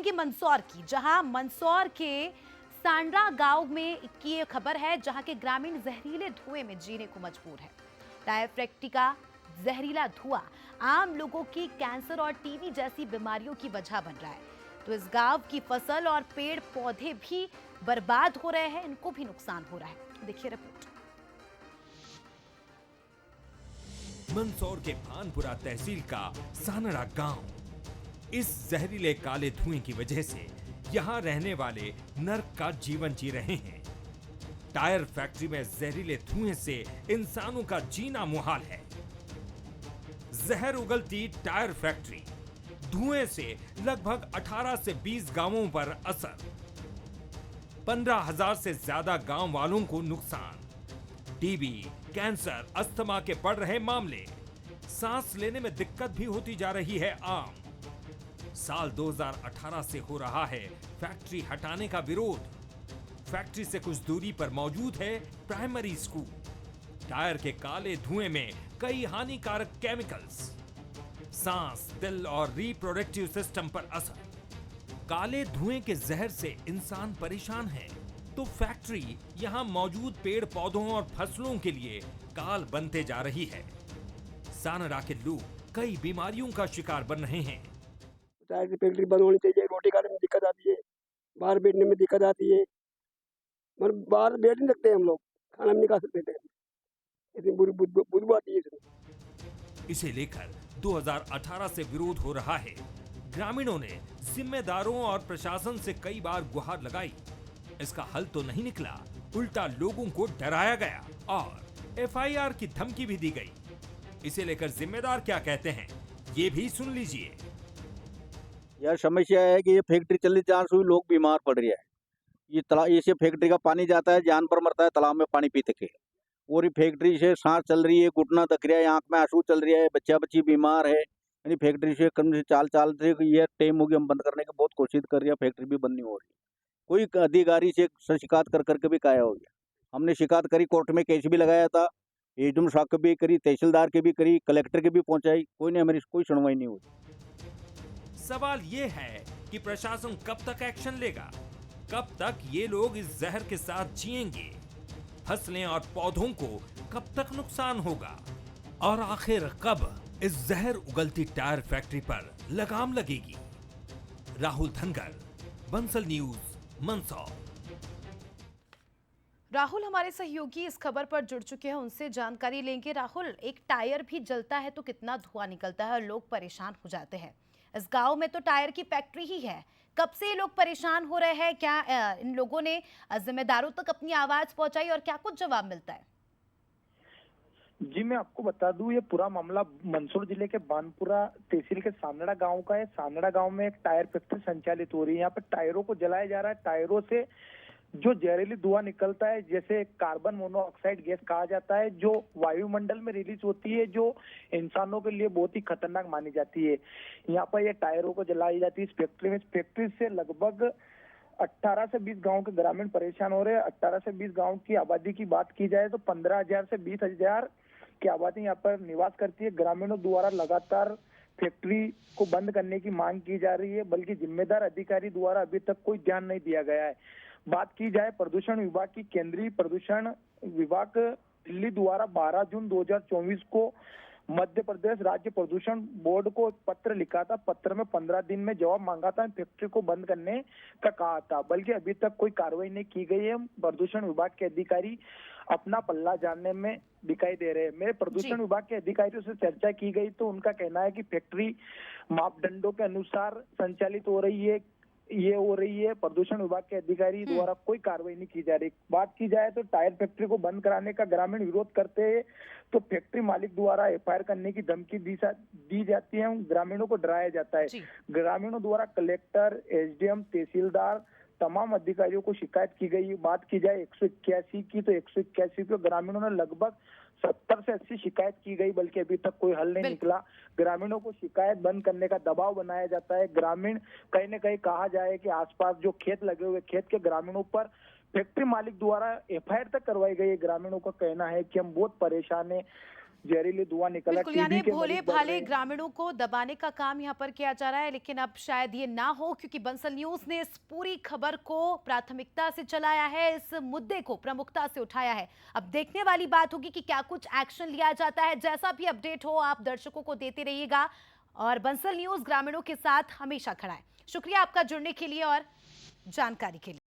लेंगे मंदसौर की, जहां मंदसौर के सांडरा गांव में की ये खबर है, जहां के ग्रामीण जहरीले धुएं में जीने को मजबूर है। टायर फैक्ट्री का जहरीला धुआं आम लोगों की कैंसर और टीबी जैसी बीमारियों की वजह बन रहा है। तो इस गांव की फसल और पेड़ पौधे भी बर्बाद हो रहे हैं, इनको भी नुकसान हो रहा है। देखिए रिपोर्ट। मंदसौर के भानपुरा तहसील का सानड़ा गांव, इस जहरीले काले धुएं की वजह से यहाँ रहने वाले नर्क का जीवन जी रहे हैं। टायर फैक्ट्री में जहरीले धुएं से इंसानों का जीना मुहाल है। जहर उगलती टायर फैक्ट्री, धुएं से लगभग 18 से 20 गांवों पर असर, 15,000 से ज्यादा गांव वालों को नुकसान, टीबी, कैंसर, अस्थमा के बढ़ रहे मामले, सांस लेने में दिक्कत भी होती जा रही है आम। साल 2018 से हो रहा है फैक्ट्री हटाने का विरोध। फैक्ट्री से कुछ दूरी पर मौजूद है प्राइमरी स्कूल। टायर के काले धुएं में कई हानिकारक केमिकल्स, सांस, दिल और रिप्रोडक्टिव सिस्टम पर असर। काले धुएं के जहर से इंसान परेशान है, तो फैक्ट्री यहां मौजूद पेड़ पौधों और फसलों के लिए काल बनते जा रही है। सानड़ा के लोग कई बीमारियों का शिकार बन रहे हैं। टायर की फैक्ट्री बंद होनी चाहिए। रोटी खाने में दिक्कत आती है, बाहर बैठने में दिक्कत आती है, मतलब बाहर बैठ नहीं सकते हम लोग, खाना भी नहीं खा सकते थे, इतनी बुरी बदबू आती है इसमें। इसे लेकर 2018 से विरोध हो रहा है। ग्रामीणों ने जिम्मेदारों और प्रशासन से कई बार गुहार लगाई। इसका हल तो नहीं निकला, उल्टा लोगों को डराया गया और एफआईआर की धमकी भी दी गई। इसे लेकर जिम्मेदार क्या कहते हैं, ये भी सुन लीजिए। यह समस्या है कि ये फैक्ट्री चलने चांस हुई, लोग बीमार पड़ रहे हैं। ये तालाब, इससे फैक्ट्री का पानी जाता है, जानवर मरता है तालाब में पानी पीते के। और ये फैक्ट्री से सांस चल रही है, घुटना दक रहा है, आंख में आंसू चल रहा है, बच्चा बच्ची बीमार है। यानी फैक्ट्री से कम से चाल से ये टाइम हो गया, हम बंद करने की बहुत कोशिश कर रहे हैं, फैक्ट्री भी बंद नहीं हो रही। कोई अधिकारी से शिकायत कर करके भी काया हो गया। हमने शिकायत करी, कोर्ट में केस भी लगाया था, एडम साहब की भी करी, तहसीलदार की भी करी, कलेक्टर की भी पहुंचाई, कोई ने हमारी कोई सुनवाई नहीं हुई। सवाल ये है कि प्रशासन कब तक एक्शन लेगा, कब तक ये लोग इस जहर के साथ जिएंगे, फसलें और पौधों को कब तक नुकसान होगा और आखिर कब इस जहर उगलती टायर फैक्ट्री पर लगाम लगेगी। राहुल धनगर, बंसल न्यूज, मंदसौर। राहुल हमारे सहयोगी इस खबर पर जुड़ चुके हैं, उनसे जानकारी लेंगे। राहुल, एक टायर भी जलता है तो कितना धुआं निकलता है और लोग परेशान हो जाते हैं। इस गांव में तो टायर की फैक्ट्री ही है, कब से ये लोग परेशान हो रहे हैं? क्या इन लोगों ने जिम्मेदारों तक अपनी आवाज पहुंचाई और क्या कुछ जवाब मिलता है? जी, मैं आपको बता दूं, ये पूरा मामला मंदसौर जिले के भानपुरा तहसील के सांदड़ा गांव का है। सांदड़ा गांव में एक टायर फैक्ट्री संचालित हो रही है। यहाँ पे टायरों को जलाया जा रहा है। टायरों से जो जहरीली धुआं निकलता है, जैसे कार्बन मोनोऑक्साइड गैस कहा जाता है, जो वायुमंडल में रिलीज होती है, जो इंसानों के लिए बहुत ही खतरनाक मानी जाती है। यहाँ पर ये टायरों को जलाई जाती है इस फैक्ट्री में। इस फैक्ट्री से लगभग 18 से 20 गांव के ग्रामीण परेशान हो रहे हैं। 18 से 20 गांव की आबादी की बात की जाए तो 15,000 से 20,000 की आबादी यहाँ पर निवास करती है। ग्रामीणों द्वारा लगातार फैक्ट्री को बंद करने की मांग की जा रही है, बल्कि जिम्मेदार अधिकारी द्वारा अभी तक कोई ध्यान नहीं दिया गया है। बात की जाए प्रदूषण विभाग की, केंद्रीय प्रदूषण विभाग दिल्ली द्वारा 12 जून 2024 को मध्य प्रदेश राज्य प्रदूषण बोर्ड को पत्र लिखा था। पत्र में 15 दिन में जवाब मांगा था, फैक्ट्री को बंद करने का कहा था, बल्कि अभी तक कोई कार्रवाई नहीं की गई है। प्रदूषण विभाग के अधिकारी अपना पल्ला जानने में दिखाई दे रहे हैं। मेरे प्रदूषण विभाग के अधिकारियों से चर्चा की गई तो उनका कहना है कि फैक्ट्री मापदंडों के अनुसार संचालित हो रही है, ये हो रही है। प्रदूषण विभाग के अधिकारी द्वारा कोई कार्रवाई नहीं की जा रही। बात की जाए तो टायर फैक्ट्री को बंद कराने का ग्रामीण विरोध करते हैं तो फैक्ट्री मालिक द्वारा एफआईआर करने की धमकी दी जाती है, ग्रामीणों को डराया जाता है। ग्रामीणों द्वारा कलेक्टर, एसडीएम, तहसीलदार, तमाम अधिकारियों को शिकायत की गई। बात की जाए 181 की तो 181 पे ग्रामीणों ने लगभग 70 से 80 शिकायत की गई, बल्कि अभी तक कोई हल नहीं निकला। ग्रामीणों को शिकायत बंद करने का दबाव बनाया जाता है। ग्रामीण कहीं न कहीं कहा जाए कि आसपास जो खेत लगे हुए खेत के ग्रामीणों पर फैक्ट्री मालिक द्वारा एफआईआर तक करवाई गई है। ग्रामीणों का कहना है कि हम बहुत परेशान हैं, जहरीले धुआं निकला। बिल्कुल, यानी टीबी के भोले मरीज बढ़ भाले रहे हैं। ग्रामीणों को दबाने का काम यहाँ पर किया जा रहा है, लेकिन अब शायद ये ना हो, क्योंकि बंसल न्यूज ने इस पूरी खबर को प्राथमिकता से चलाया है, इस मुद्दे को प्रमुखता से उठाया है। अब देखने वाली बात होगी कि क्या कुछ एक्शन लिया जाता है। जैसा भी अपडेट हो आप दर्शकों को देते रहिएगा, और बंसल न्यूज ग्रामीणों के साथ हमेशा खड़ा है। शुक्रिया आपका जुड़ने के लिए और जानकारी के लिए।